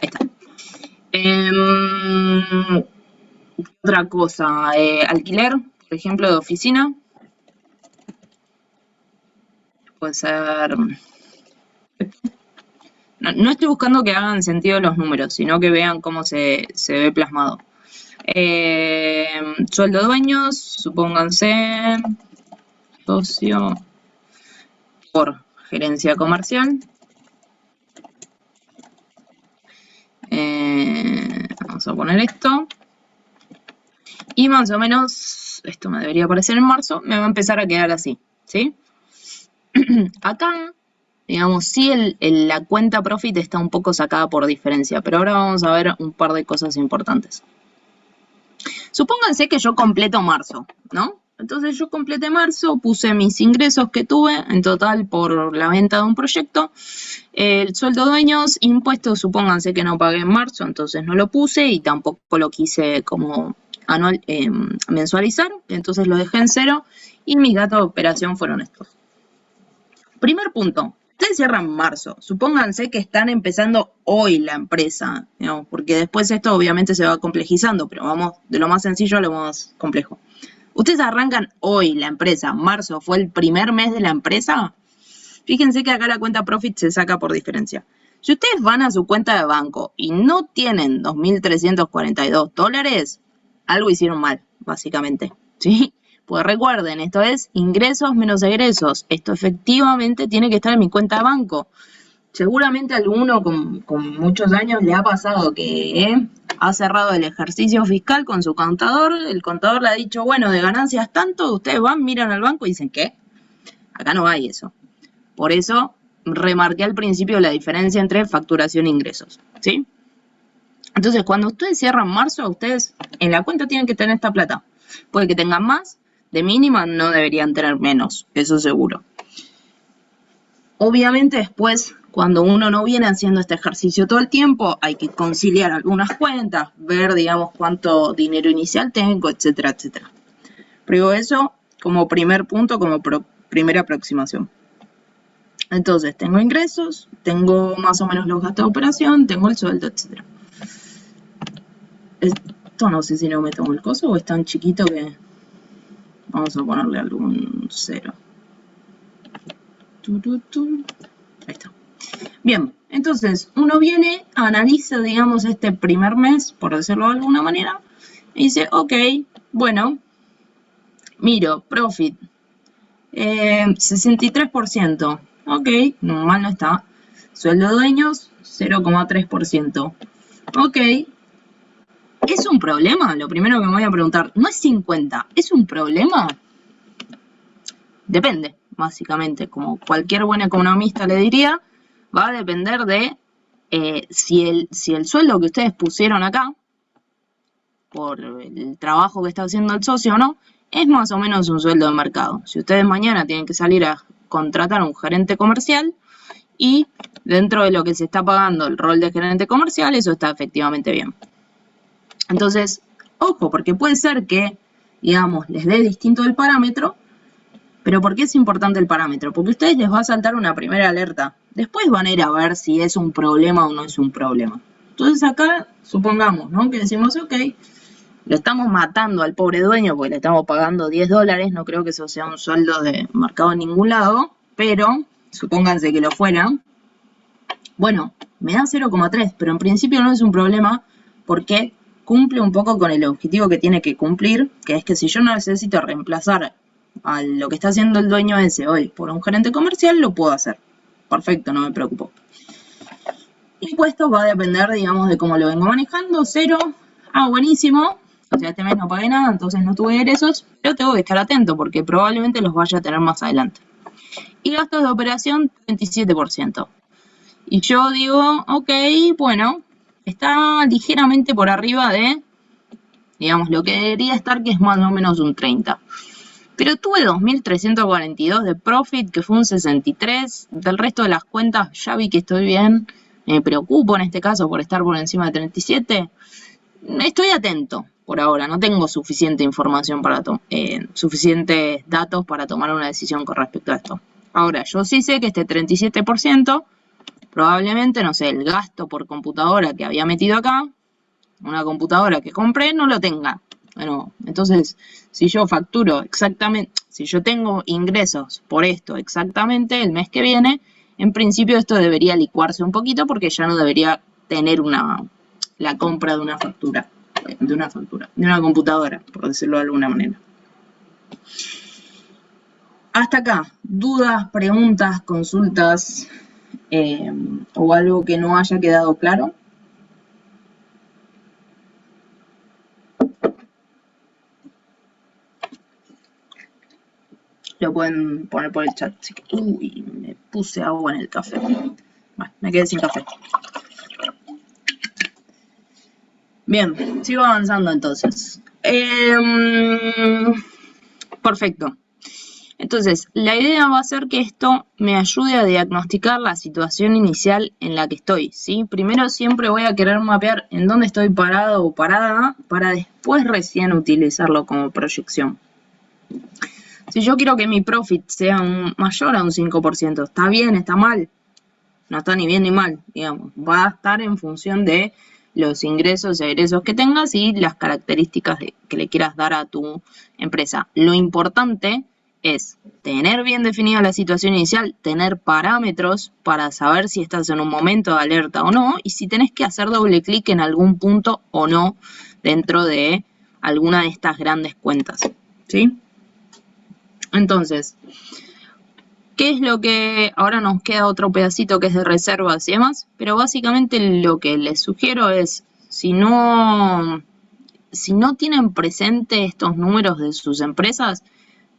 Ahí está. Otra cosa, alquiler, por ejemplo, de oficina. Puede ser... No estoy buscando que hagan sentido los números, sino que vean cómo se ve plasmado. Sueldo de dueños, supónganse socio por gerencia comercial. Vamos a poner esto. Y más o menos, esto me debería aparecer en marzo, me va a empezar a quedar así, ¿sí? Acá, digamos, sí la cuenta profit está un poco sacada por diferencia, pero ahora vamos a ver un par de cosas importantes. Supónganse que yo completo marzo, ¿no? Entonces yo completé marzo, puse mis ingresos que tuve en total por la venta de un proyecto, el sueldo de dueños, impuestos, supónganse que no pagué en marzo, entonces no lo puse y tampoco lo quise como anual, mensualizar, entonces lo dejé en 0 y mis datos de operación fueron estos. Primer punto, ustedes cierran marzo, supónganse que están empezando hoy la empresa, digamos, porque después esto obviamente se va complejizando, pero vamos de lo más sencillo a lo más complejo. Ustedes arrancan hoy la empresa, marzo fue el primer mes de la empresa, fíjense que acá la cuenta profit se saca por diferencia. Si ustedes van a su cuenta de banco y no tienen $2.342, algo hicieron mal, básicamente, ¿sí? Pues recuerden, esto es ingresos menos egresos. Esto efectivamente tiene que estar en mi cuenta de banco. Seguramente a alguno con muchos años le ha pasado que ha cerrado el ejercicio fiscal con su contador. El contador le ha dicho, bueno, de ganancias tanto, ustedes van, miran al banco y dicen, ¿qué? Acá no hay eso. Por eso remarqué al principio la diferencia entre facturación e ingresos, ¿sí? Entonces, cuando ustedes cierran marzo, ustedes en la cuenta tienen que tener esta plata. Puede que tengan más, de mínima no deberían tener menos, eso seguro. Obviamente después, cuando uno no viene haciendo este ejercicio todo el tiempo, hay que conciliar algunas cuentas, ver, digamos, cuánto dinero inicial tengo, etcétera, etcétera. Pero eso como primer punto, como primera aproximación. Entonces, tengo ingresos, tengo más o menos los gastos de operación, tengo el sueldo, etcétera. Esto no sé si no me tomo el coso o es tan chiquito que... Vamos a ponerle algún 0. Ahí está. Bien, entonces uno viene, analiza, digamos, este primer mes, por decirlo de alguna manera, y dice, ok, bueno, miro, profit, 63%, ok, mal no está. Sueldo de dueños, 0,3%, ok. ¿Es un problema? Lo primero que me voy a preguntar, ¿no es 50? ¿Es un problema? Depende, básicamente. Como cualquier buen economista le diría, va a depender de si el sueldo que ustedes pusieron acá, por el trabajo que está haciendo el socio o no, es más o menos un sueldo de mercado. Si ustedes mañana tienen que salir a contratar a un gerente comercial y dentro de lo que se está pagando el rol de gerente comercial, eso está efectivamente bien. Entonces, ojo, porque puede ser que, digamos, les dé distinto el parámetro, Pero ¿por qué es importante el parámetro? Porque a ustedes les va a saltar una primera alerta. Después van a ir a ver si es un problema o no es un problema. Entonces acá, supongamos, ¿no? Que decimos, ok, lo estamos matando al pobre dueño porque le estamos pagando $10. No creo que eso sea un sueldo de mercado en ningún lado, pero supónganse que lo fuera. Bueno, me da 0,3, pero en principio no es un problema porque cumple un poco con el objetivo que tiene que cumplir, que es que si yo no necesito reemplazar a lo que está haciendo el dueño ese hoy por un gerente comercial, lo puedo hacer. Perfecto, no me preocupo. Impuestos va a depender, digamos, de cómo lo vengo manejando. 0, buenísimo. O sea, este mes no pagué nada, entonces no tuve egresos, pero tengo que estar atento porque probablemente los vaya a tener más adelante. Y gastos de operación, 37%. Y yo digo, ok, bueno, está ligeramente por arriba de, digamos, lo que debería estar, que es más o menos un 30. Pero tuve 2.342 de profit, que fue un 63. Del resto de las cuentas ya vi que estoy bien. Me preocupo en este caso por estar por encima de 37. Estoy atento por ahora, no tengo suficiente información para suficientes datos para tomar una decisión con respecto a esto. Ahora, yo sí sé que este 37%, probablemente, no sé, el gasto por computadora que había metido acá, una computadora que compré, no lo tenga. Bueno, entonces, si yo facturo exactamente, si yo tengo ingresos por esto exactamente el mes que viene, en principio esto debería licuarse un poquito porque ya no debería tener la compra de una computadora, por decirlo de alguna manera. Hasta acá, dudas, preguntas, consultas o algo que no haya quedado claro. Lo pueden poner por el chat. Así que, uy, me puse agua en el café. Bueno, me quedé sin café. Bien, sigo avanzando entonces. Perfecto. Entonces, la idea va a ser que esto me ayude a diagnosticar la situación inicial en la que estoy, ¿sí? Primero siempre voy a querer mapear en dónde estoy parado o parada para después recién utilizarlo como proyección. Si yo quiero que mi profit sea mayor a un 5%, ¿está bien? ¿Está mal? No está ni bien ni mal, digamos. Va a estar en función de los ingresos y egresos que tengas y las características que le quieras dar a tu empresa. Lo importante es tener bien definida la situación inicial, tener parámetros para saber si estás en un momento de alerta o no, y si tenés que hacer doble clic en algún punto o no dentro de alguna de estas grandes cuentas, ¿sí? Entonces, ¿qué es lo que ahora nos queda otro pedacito que es de reservas y demás? Pero básicamente lo que les sugiero es, si no tienen presente estos números de sus empresas,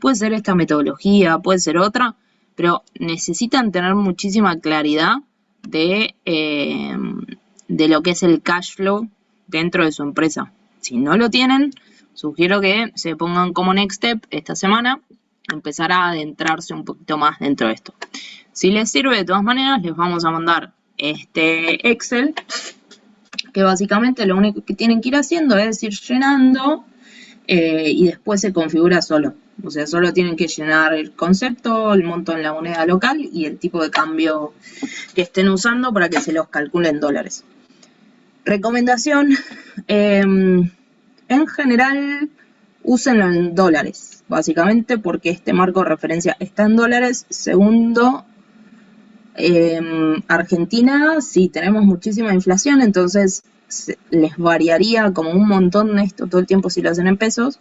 puede ser esta metodología, puede ser otra, pero necesitan tener muchísima claridad de lo que es el cash flow dentro de su empresa. Si no lo tienen, sugiero que se pongan como next step esta semana, empezar a adentrarse un poquito más dentro de esto. Si les sirve, de todas maneras, les vamos a mandar este Excel, que básicamente lo único que tienen que ir haciendo es ir llenando y después se configura solo. O sea, solo tienen que llenar el concepto, el monto en la moneda local y el tipo de cambio que estén usando para que se los calcule en dólares. Recomendación, en general, úsenlo en dólares, básicamente porque este marco de referencia está en dólares. Segundo, Argentina, sí tenemos muchísima inflación, entonces les variaría como un montón esto todo el tiempo si lo hacen en pesos.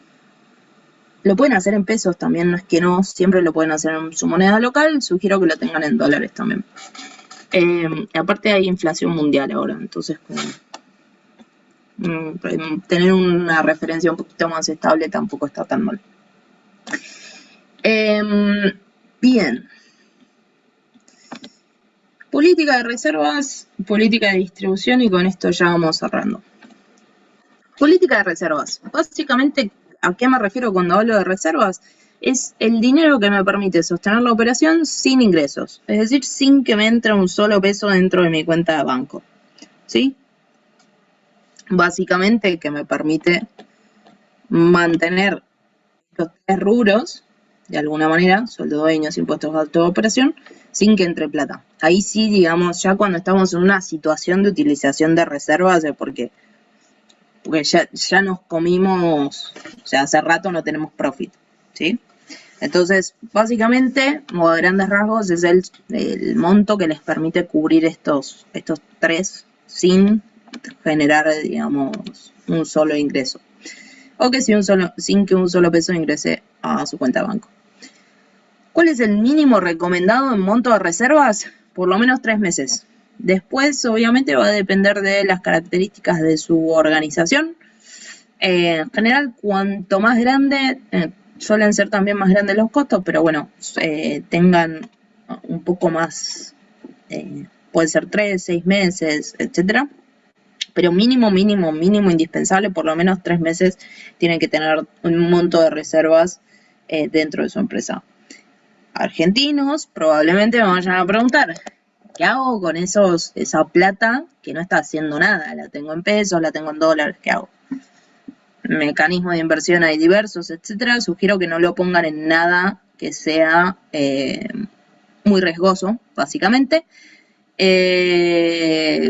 Lo pueden hacer en pesos también, no es que no, siempre lo pueden hacer en su moneda local, sugiero que lo tengan en dólares también. Aparte hay inflación mundial ahora, entonces tener una referencia un poquito más estable tampoco está tan mal. Bien. Política de reservas, política de distribución y con esto ya vamos cerrando. Política de reservas. Básicamente, ¿a qué me refiero cuando hablo de reservas? Es el dinero que me permite sostener la operación sin ingresos. Es decir, sin que me entre un solo peso dentro de mi cuenta de banco. ¿Sí? Básicamente, que me permite mantener los 3 rubros, de alguna manera, sueldo de dueños, impuestos, gastos de operación, sin que entre plata. Ahí sí, digamos, ya cuando estamos en una situación de utilización de reservas, porque ya nos comimos, o sea, hace rato no tenemos profit, ¿sí? Entonces, básicamente, o a grandes rasgos, es el monto que les permite cubrir estos tres sin generar, digamos, un solo ingreso. O que sin que un solo peso ingrese a su cuenta de banco. ¿Cuál es el mínimo recomendado en monto de reservas? Por lo menos 3 meses. Después, obviamente, va a depender de las características de su organización. En general, cuanto más grande, suelen ser también más grandes los costos, pero bueno, tengan un poco más, puede ser 3, 6 meses, etcétera. Pero mínimo indispensable, por lo menos 3 meses, tienen que tener un monto de reservas dentro de su empresa. Argentinos probablemente me vayan a preguntar, ¿qué hago con esa plata que no está haciendo nada? La tengo en pesos, la tengo en dólares, ¿qué hago? Mecanismos de inversión hay diversos, etcétera. Sugiero que no lo pongan en nada que sea muy riesgoso, básicamente.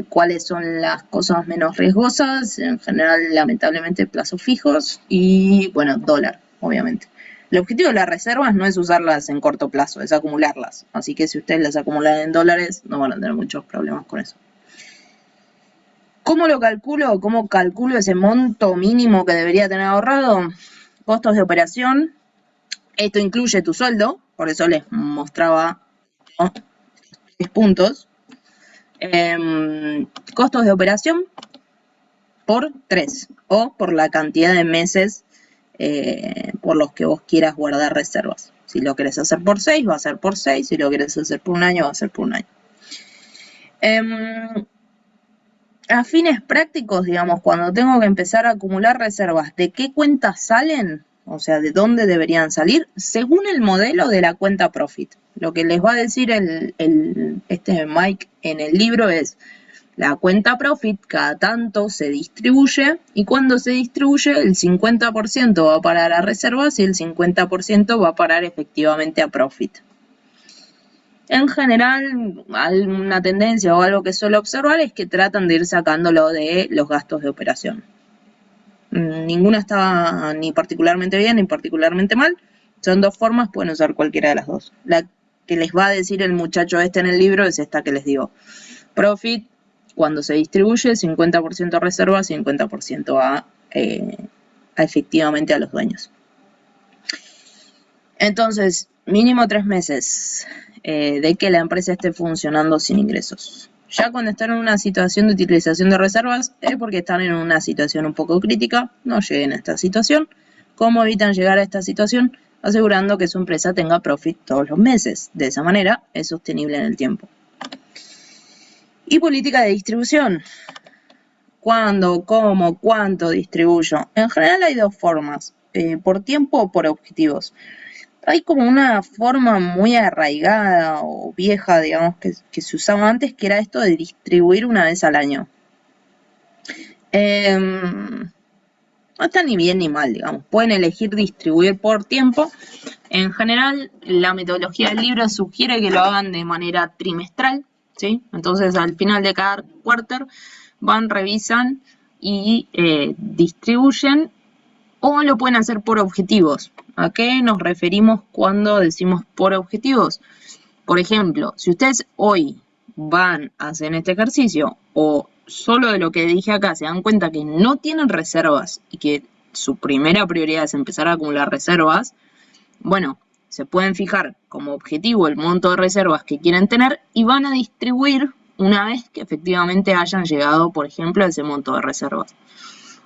¿Cuáles son las cosas menos riesgosas? En general, lamentablemente, plazos fijos y, bueno, dólar, obviamente. El objetivo de las reservas no es usarlas en corto plazo, es acumularlas. Así que si ustedes las acumulan en dólares, no van a tener muchos problemas con eso. ¿Cómo lo calculo? ¿Cómo calculo ese monto mínimo que debería tener ahorrado? Costos de operación. Esto incluye tu sueldo, por eso les mostraba 3 puntos. Costos de operación por 3 o por la cantidad de meses por los que vos quieras guardar reservas. Si lo querés hacer por 6, va a ser por 6. Si lo querés hacer por un año, va a ser por un año. A fines prácticos, digamos, cuando tengo que empezar a acumular reservas, ¿de qué cuentas salen? O sea, ¿de dónde deberían salir? Según el modelo de la cuenta Profit. Lo que les va a decir Mike en el libro es, la cuenta Profit cada tanto se distribuye y cuando se distribuye el 50% va a parar a reservas y el 50% va a parar efectivamente a Profit. En general, una tendencia o algo que suelo observar es que tratan de ir sacándolo de los gastos de operación. Ninguna está ni particularmente bien ni particularmente mal. Son 2 formas, pueden usar cualquiera de las 2. La que les va a decir el muchacho en el libro es esta que les digo. Profit, cuando se distribuye, 50% a reservas, 50% a efectivamente a los dueños. Entonces, mínimo 3 meses de que la empresa esté funcionando sin ingresos. Ya cuando están en una situación de utilización de reservas es porque están en una situación un poco crítica, no lleguen a esta situación. ¿Cómo evitan llegar a esta situación? Asegurando que su empresa tenga profit todos los meses. De esa manera es sostenible en el tiempo. Y política de distribución. ¿Cuándo, cómo, cuánto distribuyo? En general hay 2 formas, por tiempo o por objetivos. Hay como una forma muy arraigada o vieja, digamos, que se usaba antes, que era esto de distribuir una vez al año. No está ni bien ni mal, digamos. Pueden elegir distribuir por tiempo. En general, la metodología del libro sugiere que lo hagan de manera trimestral, ¿sí? Entonces, al final de cada quarter, van, revisan y distribuyen, o lo pueden hacer por objetivos. ¿A qué nos referimos cuando decimos por objetivos? Por ejemplo, si ustedes hoy van a hacer este ejercicio o solo de lo que dije acá se dan cuenta que no tienen reservas y que su primera prioridad es empezar a acumular reservas, bueno, se pueden fijar como objetivo el monto de reservas que quieren tener y van a distribuir una vez que efectivamente hayan llegado, por ejemplo, a ese monto de reservas.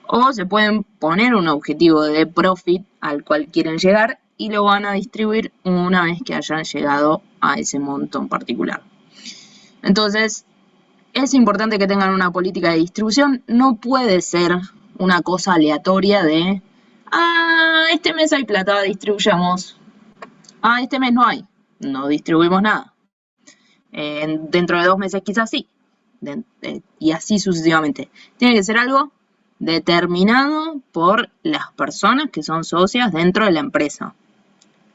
O se pueden poner un objetivo de profit al cual quieren llegar y lo van a distribuir una vez que hayan llegado a ese monto en particular. Entonces, es importante que tengan una política de distribución. No puede ser una cosa aleatoria de, este mes hay plata, distribuyamos. Este mes no hay, no distribuimos nada. Dentro de 2 meses quizás sí. Y así sucesivamente. Tiene que ser algo determinado por las personas que son socias dentro de la empresa.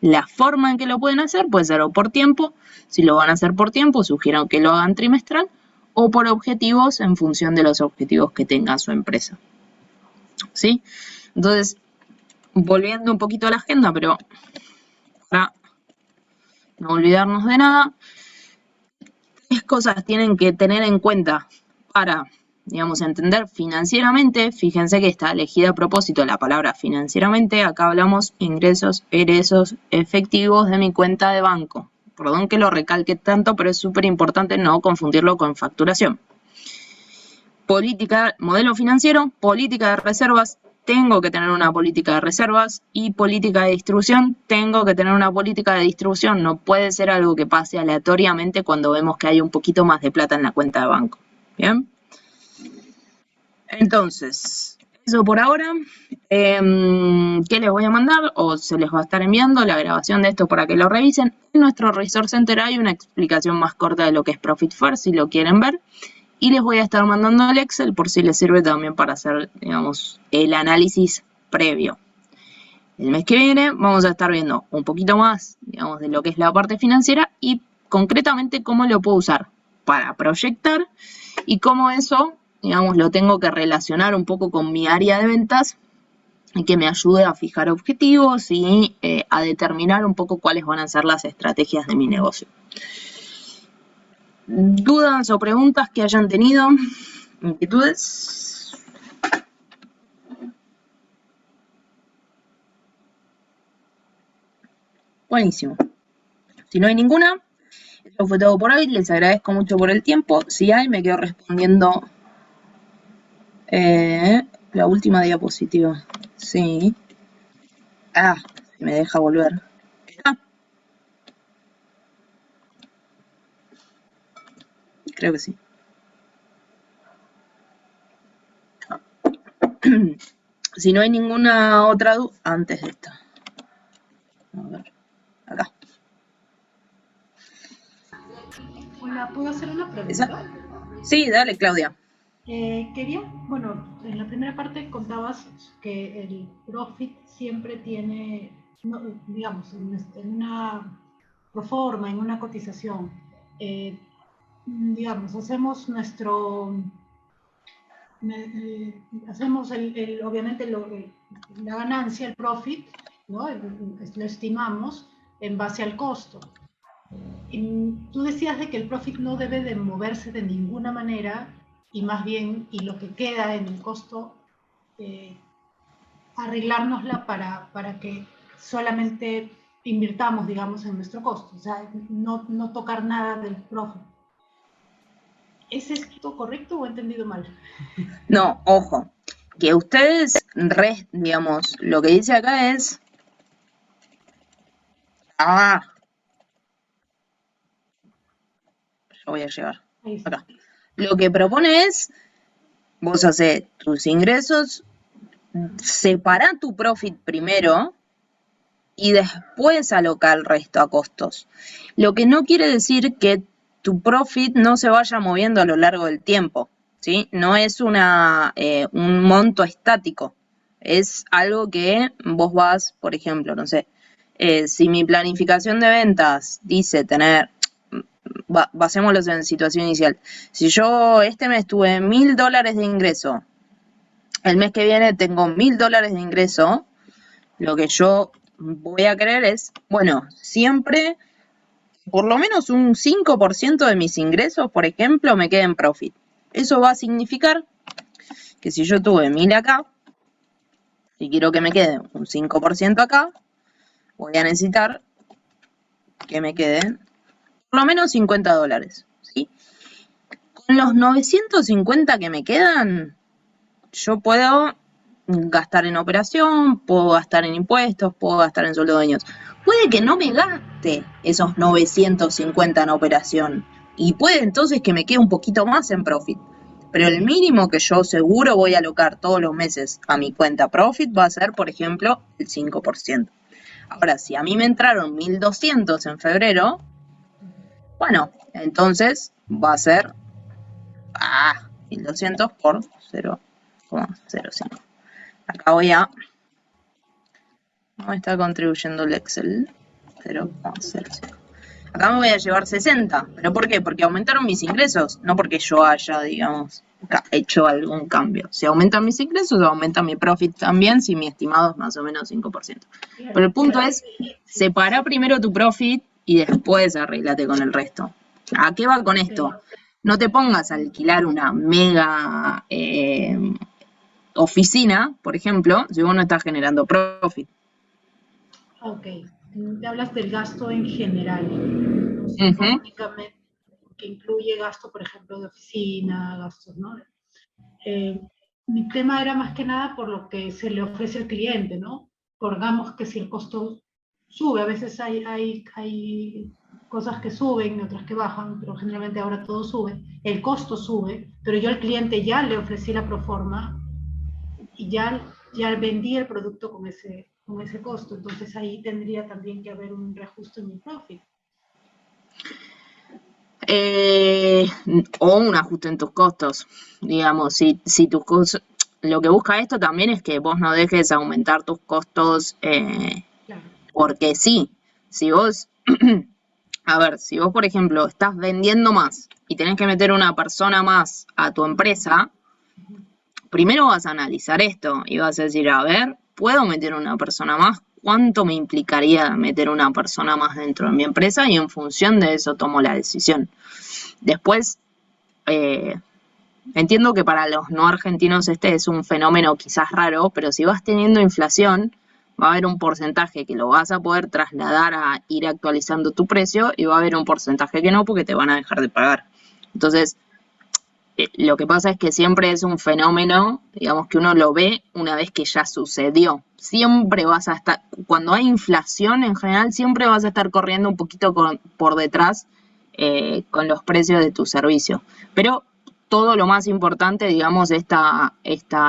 La forma en que lo pueden hacer puede ser o por tiempo, si lo van a hacer por tiempo, sugiero que lo hagan trimestral, o por objetivos en función de los objetivos que tenga su empresa. ¿Sí? Entonces, volviendo un poquito a la agenda, pero para no olvidarnos de nada, 3 cosas tienen que tener en cuenta para, digamos, entender financieramente. Fíjense que está elegida a propósito la palabra financieramente. Acá hablamos ingresos, egresos efectivos de mi cuenta de banco. Perdón que lo recalque tanto, pero es súper importante no confundirlo con facturación. Política, modelo financiero, política de reservas, tengo que tener una política de reservas, y política de distribución, tengo que tener una política de distribución. No puede ser algo que pase aleatoriamente cuando vemos que hay un poquito más de plata en la cuenta de banco. ¿Bien? Entonces, eso por ahora. ¿Qué les voy a mandar? O se les va a estar enviando la grabación de esto para que lo revisen. En nuestro Resource Center hay una explicación más corta de lo que es Profit First, si lo quieren ver. Y les voy a estar mandando el Excel por si les sirve también para hacer, digamos, el análisis previo. El mes que viene vamos a estar viendo un poquito más, digamos, de lo que es la parte financiera y concretamente cómo lo puedo usar para proyectar y cómo eso, digamos, lo tengo que relacionar un poco con mi área de ventas y que me ayude a fijar objetivos y a determinar un poco cuáles van a ser las estrategias de mi negocio. ¿Dudas o preguntas que hayan tenido? ¿Inquietudes? Buenísimo. Si no hay ninguna, eso fue todo por hoy. Les agradezco mucho por el tiempo. Si hay, me quedo respondiendo la última diapositiva. Sí. Ah, si me deja volver. Ah, creo que sí. Si no hay ninguna otra duda, antes de esta. A ver, acá. Hola, ¿puedo hacer una ¿Esa? pregunta? Sí, dale, Claudia. Bueno, en la primera parte contabas que el profit siempre tiene, digamos, en una proforma, en una cotización, digamos, hacemos obviamente la ganancia, el profit, ¿no? Lo estimamos en base al costo. Tú decías de que el profit no debe de moverse de ninguna manera y más bien, y lo que queda en el costo, arreglárnosla para que solamente invirtamos, digamos, en nuestro costo, o sea, no tocar nada del profit. ¿Es esto correcto o he entendido mal? No, ojo, que ustedes, digamos, lo que dice acá es... Ah, yo voy a llegar. Ahí está. Acá. Lo que propone es, vos haces tus ingresos, separa tu profit primero y después aloca el resto a costos. Lo que no quiere decir que tu profit no se vaya moviendo a lo largo del tiempo, ¿sí? No es un monto estático, es algo que vos vas, por ejemplo, no sé, si mi planificación de ventas dice tener, basémoslo en situación inicial, si yo este mes tuve $1000 de ingreso, el mes que viene tengo $1000 de ingreso, lo que yo voy a querer es, bueno, siempre por lo menos un 5% de mis ingresos, por ejemplo, me quede en profit. Eso va a significar que si yo tuve 1000 acá, y quiero que me quede un 5% acá, voy a necesitar que me queden por lo menos $50, ¿sí? Con los 950 que me quedan, yo puedo gastar en operación, puedo gastar en impuestos, puedo gastar en sueldo de dueños. Puede que no me gaste esos 950 en operación y puede entonces que me quede un poquito más en profit. Pero el mínimo que yo seguro voy a alocar todos los meses a mi cuenta profit va a ser, por ejemplo, el 5%. Ahora, si a mí me entraron 1200 en febrero, bueno, entonces va a ser 1200 por 0,05. Acá voy a... No me está contribuyendo el Excel. 0,05. Acá me voy a llevar 60. ¿Pero por qué? Porque aumentaron mis ingresos, no porque yo haya, digamos, hecho algún cambio. Si aumentan mis ingresos, aumenta mi profit también, si mi estimado es más o menos 5%. Pero el punto es, separa primero tu profit y después arréglate con el resto. ¿A qué va con esto? No te pongas a alquilar una mega oficina, por ejemplo, si vos no estás generando profit. Ok, te hablas del gasto en general, no únicamente, que incluye gasto, por ejemplo, de oficina, gastos, ¿no? Mi tema era más que nada por lo que se le ofrece al cliente, ¿no? Pongamos que si el costo sube, a veces hay cosas que suben y otras que bajan, pero generalmente ahora todo sube, el costo sube, pero yo al cliente ya le ofrecí la proforma y ya vendí el producto con ese costo, entonces ahí tendría también que haber un reajuste en mi profit. O un ajuste en tus costos, digamos, si tus costos, lo que busca esto también es que vos no dejes aumentar tus costos, claro. Porque sí, si vos, a ver, si vos por ejemplo estás vendiendo más y tenés que meter una persona más a tu empresa, primero vas a analizar esto y vas a decir, a ver, ¿puedo meter una persona más? ¿Cuánto me implicaría meter una persona más dentro de mi empresa? Y en función de eso tomo la decisión. Después, entiendo que para los no argentinos este es un fenómeno quizás raro, pero si vas teniendo inflación, va a haber un porcentaje que lo vas a poder trasladar a ir actualizando tu precio y va a haber un porcentaje que no porque te van a dejar de pagar. Entonces, lo que pasa es que siempre es un fenómeno, digamos, que uno lo ve una vez que ya sucedió. Siempre vas a estar, cuando hay inflación en general, siempre vas a estar corriendo un poquito por detrás con los precios de tu servicio. Pero todo lo más importante, digamos, esta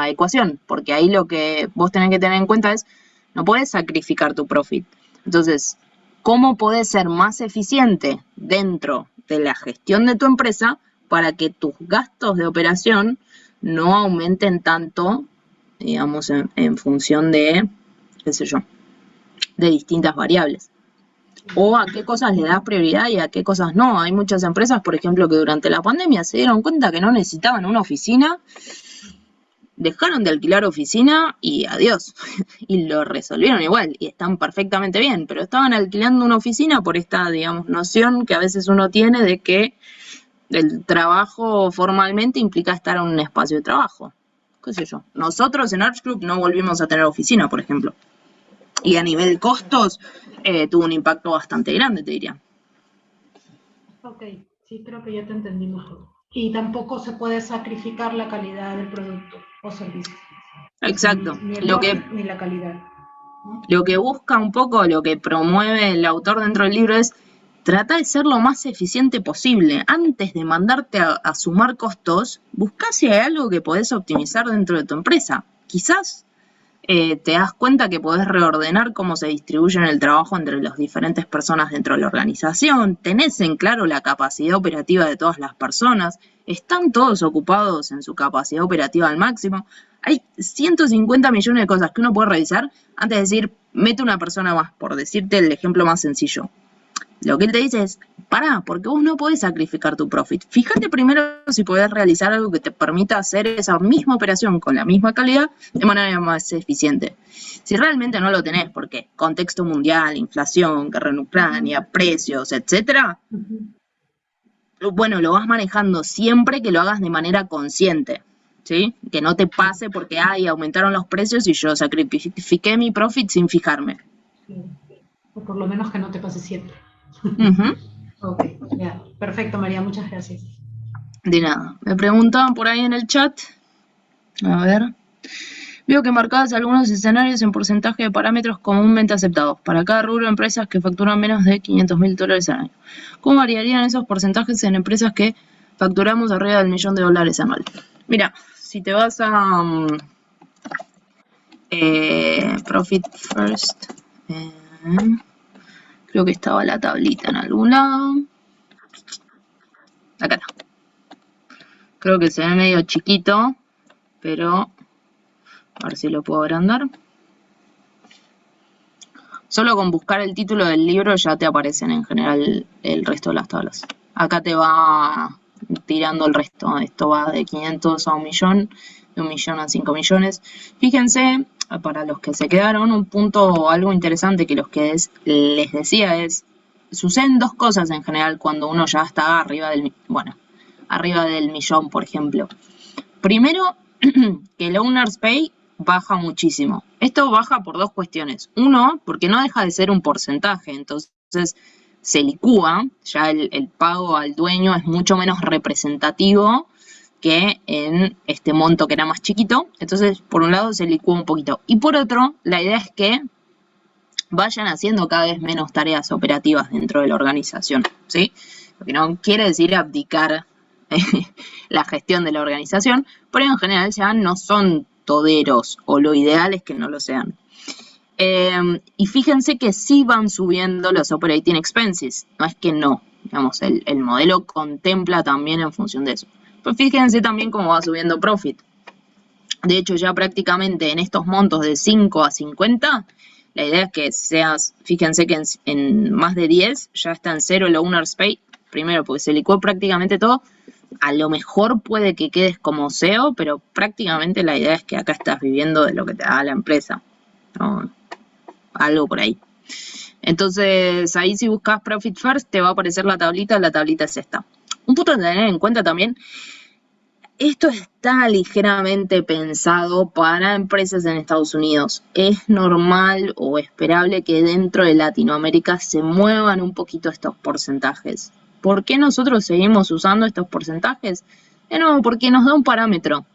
ecuación, porque ahí lo que vos tenés que tener en cuenta es, no podés sacrificar tu profit. Entonces, ¿cómo podés ser más eficiente dentro de la gestión de tu empresa para que tus gastos de operación no aumenten tanto, digamos, en función de, qué sé yo, de distintas variables? O a qué cosas le das prioridad y a qué cosas no. Hay muchas empresas, por ejemplo, que durante la pandemia se dieron cuenta que no necesitaban una oficina, dejaron de alquilar oficina y adiós. Y lo resolvieron igual y están perfectamente bien, pero estaban alquilando una oficina por esta, digamos, noción que a veces uno tiene de que el trabajo formalmente implica estar en un espacio de trabajo. ¿Qué sé yo? Nosotros en Arch Group no volvimos a tener oficina, por ejemplo. Y a nivel costos tuvo un impacto bastante grande, te diría. Ok, sí, creo que ya te entendí mejor. Y tampoco se puede sacrificar la calidad del producto o servicio. Exacto. Ni el profit ni la calidad, ¿no? Lo que busca un poco, lo que promueve el autor dentro del libro es trata de ser lo más eficiente posible. Antes de mandarte a sumar costos, busca si hay algo que podés optimizar dentro de tu empresa. Quizás te das cuenta que podés reordenar cómo se distribuye el trabajo entre las diferentes personas dentro de la organización, tenés en claro la capacidad operativa de todas las personas, están todos ocupados en su capacidad operativa al máximo. Hay 150 millones de cosas que uno puede revisar antes de decir, mete una persona más, por decirte el ejemplo más sencillo. Lo que él te dice es, pará, porque vos no podés sacrificar tu profit. Fíjate primero si podés realizar algo que te permita hacer esa misma operación con la misma calidad de manera más eficiente. Si realmente no lo tenés, porque contexto mundial, inflación, guerra en Ucrania, precios, etcétera, bueno, lo vas manejando siempre que lo hagas de manera consciente, ¿sí? Que no te pase porque, aumentaron los precios y yo sacrifiqué mi profit sin fijarme. Sí. O por lo menos que no te pase siempre. Ok, ya. Perfecto, María, muchas gracias. De nada. Me preguntaban por ahí en el chat. A ver. Veo que marcadas algunos escenarios en porcentaje de parámetros comúnmente aceptados para cada rubro de empresas que facturan menos de $500.000 al año. ¿Cómo variarían esos porcentajes en empresas que facturamos arriba del $1.000.000 anual? Mira, si te vas a Profit First, creo que estaba la tablita en algún lado. Acá está. Creo que se ve medio chiquito, pero a ver si lo puedo agrandar. Solo con buscar el título del libro ya te aparecen en general el resto de las tablas. Acá te va tirando el resto. Esto va de 500 a 1 millón, de 1 millón a 5 millones. Fíjense, para los que se quedaron, un punto, algo interesante que les decía es, suceden dos cosas en general cuando uno ya está arriba del millón, por ejemplo. Primero, que el Owner's Pay baja muchísimo. Esto baja por dos cuestiones. Uno, porque no deja de ser un porcentaje, entonces se licúa, ya el pago al dueño es mucho menos representativo que en este monto que era más chiquito. Entonces, por un lado se licúa un poquito. Y por otro, la idea es que vayan haciendo cada vez menos tareas operativas dentro de la organización, ¿sí? Lo que no quiere decir abdicar la gestión de la organización, pero en general ya no son toderos, o lo ideal es que no lo sean. Y fíjense que sí van subiendo los operating expenses, no es que no, digamos, el modelo contempla también en función de eso. Pues fíjense también cómo va subiendo profit. De hecho, ya prácticamente en estos montos de 5 a 50, la idea es que fíjense que en más de 10 ya está en cero el Owner's Pay, primero porque se licuó prácticamente todo. A lo mejor puede que quedes como CEO, pero prácticamente la idea es que acá estás viviendo de lo que te da la empresa, ¿no? Algo por ahí. Entonces, ahí si buscas Profit First, te va a aparecer la tablita es esta. Un punto a tener en cuenta también, esto está ligeramente pensado para empresas en Estados Unidos. Es normal o esperable que dentro de Latinoamérica se muevan un poquito estos porcentajes. ¿Por qué nosotros seguimos usando estos porcentajes? De nuevo, porque nos da un parámetro.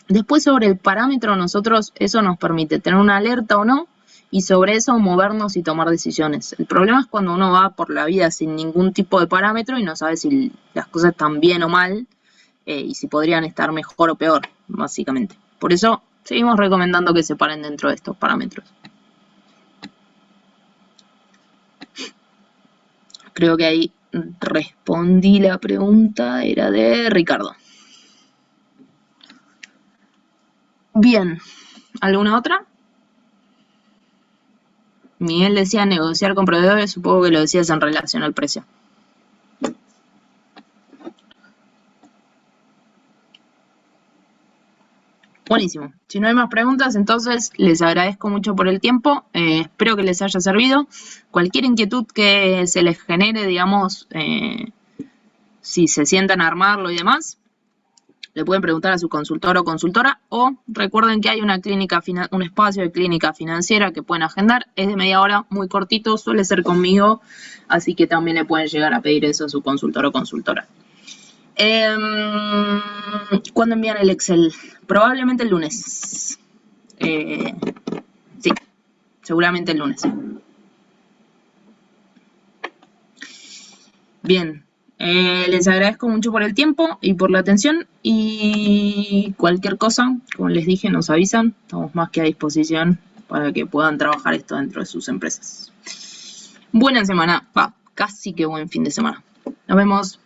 Después sobre el parámetro eso nos permite tener una alerta o no, y sobre eso movernos y tomar decisiones. El problema es cuando uno va por la vida sin ningún tipo de parámetro y no sabe si las cosas están bien o mal, y si podrían estar mejor o peor, básicamente. Por eso seguimos recomendando que se paren dentro de estos parámetros. Creo que ahí respondí la pregunta, era de Ricardo. Bien, ¿alguna otra? Miguel decía negociar con proveedores, supongo que lo decías en relación al precio. Buenísimo. Si no hay más preguntas, entonces les agradezco mucho por el tiempo. Espero que les haya servido. Cualquier inquietud que se les genere, digamos, si se sientan a armarlo y demás, le pueden preguntar a su consultor o consultora, o recuerden que hay un espacio de clínica financiera que pueden agendar. Es de media hora, muy cortito, suele ser conmigo, así que también le pueden llegar a pedir eso a su consultor o consultora. ¿Cuándo envían el Excel? Probablemente el lunes. Sí, seguramente el lunes. Bien, les agradezco mucho por el tiempo y por la atención, y cualquier cosa, como les dije, nos avisan. Estamos más que a disposición para que puedan trabajar esto dentro de sus empresas. Buena semana, casi que buen fin de semana. Nos vemos.